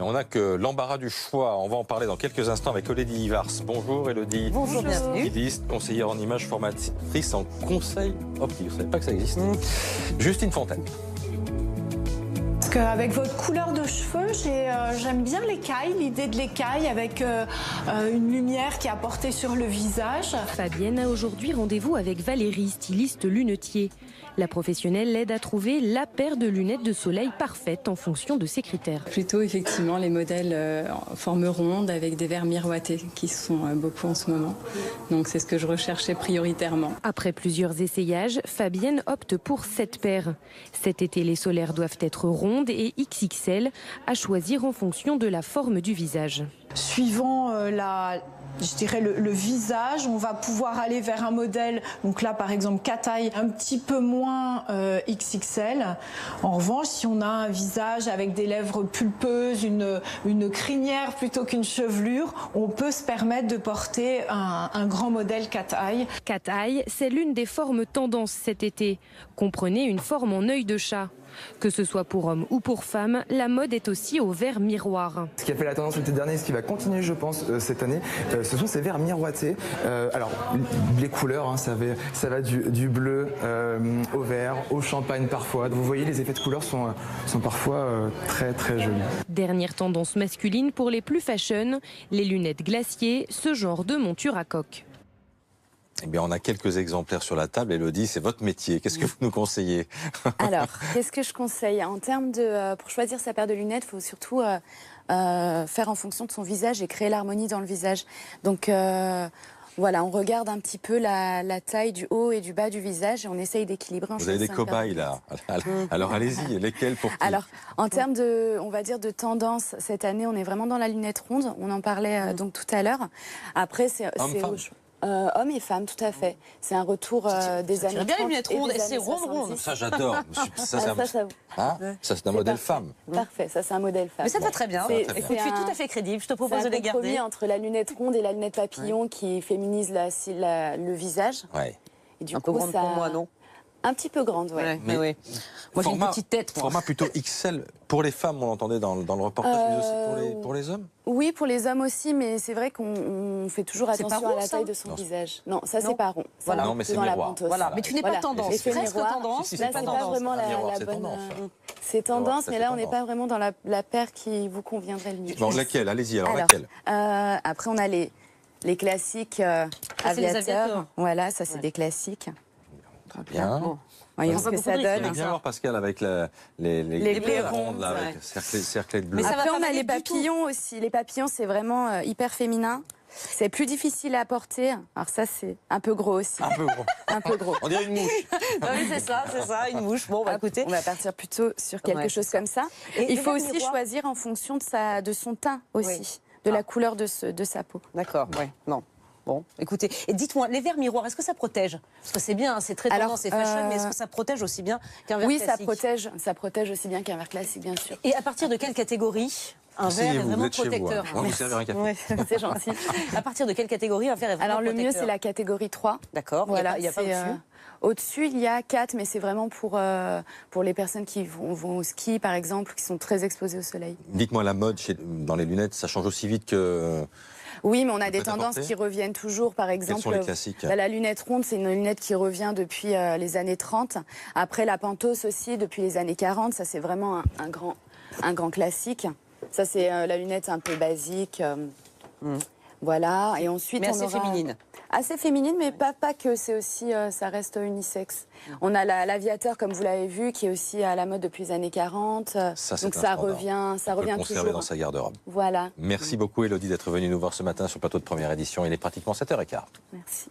on n'a que l'embarras du choix. On va en parler dans quelques instants avec Elodie Ivars. Bonjour Elodie. Bonjour, bienvenue. Styliste, conseillère en images, formatrice en conseil optique. Vous ne savez pas que ça existe. Justine Fontaine. Parce qu'avec votre couleur de cheveux, j'aime bien l'écaille, l'idée de l'écaille avec une lumière qui est apportée sur le visage. Fabienne a aujourd'hui rendez-vous avec Valérie, styliste lunetier. La professionnelle l'aide à trouver la paire de lunettes de soleil parfaite en fonction de ses critères. Plutôt effectivement les modèles en forme ronde avec des verres miroités qui sont beaucoup en ce moment. Donc c'est ce que je recherchais prioritairement. Après plusieurs essayages, Fabienne opte pour 7 paires. Cet été, les solaires doivent être rondes et XXL, à choisir en fonction de la forme du visage. Suivant le visage, on va pouvoir aller vers un modèle, donc là par exemple Cataille, un petit peu moins XXL. En revanche, si on a un visage avec des lèvres pulpeuses, une crinière plutôt qu'une chevelure, on peut se permettre de porter un grand modèle Cataille. Cataille, c'est l'une des formes tendances cet été. Comprenez une forme en œil de chat. Que ce soit pour hommes ou pour femmes, la mode est aussi aux verres miroirs. Ce qui a fait la tendance l'été dernier, ce qui va continuer je pense cette année, ce sont ces verres miroités. Alors les couleurs, hein, ça va du bleu au vert, au champagne parfois. Vous voyez, les effets de couleurs sont parfois très très jolis. Dernière tendance masculine pour les plus fashion, les lunettes glaciers, ce genre de monture à coque. Eh bien, on a quelques exemplaires sur la table. Elodie, c'est votre métier. Qu'est-ce que vous nous conseillez? Alors, qu'est-ce que je conseille? En termes de, pour choisir sa paire de lunettes, il faut surtout faire en fonction de son visage et créer l'harmonie dans le visage. Donc, voilà, on regarde un petit peu la taille du haut et du bas du visage et on essaye d'équilibrer. Vous avez des cobayes là. Alors allez-y, lesquels pour qui? Alors, en termes de, on va dire, de tendance, cette année, on est vraiment dans la lunette ronde. On en parlait donc tout à l'heure. Après, c'est hommes et femmes, tout à fait. C'est un retour des années 30 bien les lunettes rondes et c'est rond. Ça, j'adore. Ça, c'est un modèle femme. Parfait, ça, c'est un modèle femme. Mais ça te va très bien. Écoute, tu es tout à fait crédible. Je te propose de les garder. C'est un compromis entre la lunette ronde et la lunette papillon qui féminise le visage. Ouais. Et du un peu grande pour moi, non? Un petit peu grande, oui. Mais oui. Moi, j'ai une petite tête. Format plutôt XL pour les femmes, on l'entendait dans le reportage, mais aussi pour les hommes? Oui, pour les hommes aussi, mais c'est vrai qu'on fait toujours attention à la taille de son visage. Non, ça, c'est pas rond. Voilà. Non, mais c'est miroir. Voilà. Mais tu n'es pas tendance. Presque tendance. Là, c'est pas vraiment la bonne... C'est tendance, mais là, on n'est pas vraiment dans la paire qui vous conviendrait le mieux. Bon, laquelle? Allez-y, alors laquelle? Après, on a les classiques aviateurs. Voilà, ça, c'est des classiques. Très bien. Bon. Voyons ce que ça donne. On va bien voir Pascal avec les bleus rondes, là, avec cerclés de bleu. Mais après, on a les papillons aussi. Les papillons, c'est vraiment hyper féminin. C'est plus difficile à porter. Alors ça, c'est un peu gros aussi. Un peu gros. Un peu gros. On dirait une mouche. Oui, c'est ça, une mouche. Bon, bah écoutez. On va partir plutôt sur quelque chose comme ça. Et il faut aussi choisir en fonction de son teint aussi, de la couleur de sa peau. D'accord, oui. Non. Bon, écoutez, et dites-moi, les verres miroirs, est-ce que ça protège? Parce que c'est bien, c'est très tendance, c'est fashion, mais est-ce que ça protège aussi bien qu'un verre classique? Oui, ça protège aussi bien qu'un verre classique, bien sûr. Et à partir de quelle catégorie un verre est vraiment protecteur? Vous servez un café. C'est gentil. À partir de quelle catégorie un verre est vraiment protecteur? Alors le mieux, c'est la catégorie 3. D'accord, voilà, il n'y a pas au-dessus. Au-dessus, il y a 4, mais c'est vraiment pour les personnes qui vont au ski, par exemple, qui sont très exposées au soleil. Dites-moi, la mode dans les lunettes, ça change aussi vite que... Oui, mais on a des tendances qui reviennent toujours. Par exemple, quels sont les classiques? La lunette ronde, c'est une lunette qui revient depuis les années 30. Après, la Pentos aussi, depuis les années 40. Ça, c'est vraiment un grand classique. Ça, c'est la lunette un peu basique. Voilà. Et ensuite, mais assez féminine. Assez féminine, mais pas que. C'est aussi, ça reste unisexe. On a l'aviateur, comme vous l'avez vu, qui est aussi à la mode depuis les années 40. Donc ça revient conserver toujours dans sa garde-robe. Voilà. Merci beaucoup, Elodie, d'être venue nous voir ce matin sur le plateau de Première Édition. Il est pratiquement 7h15. Merci.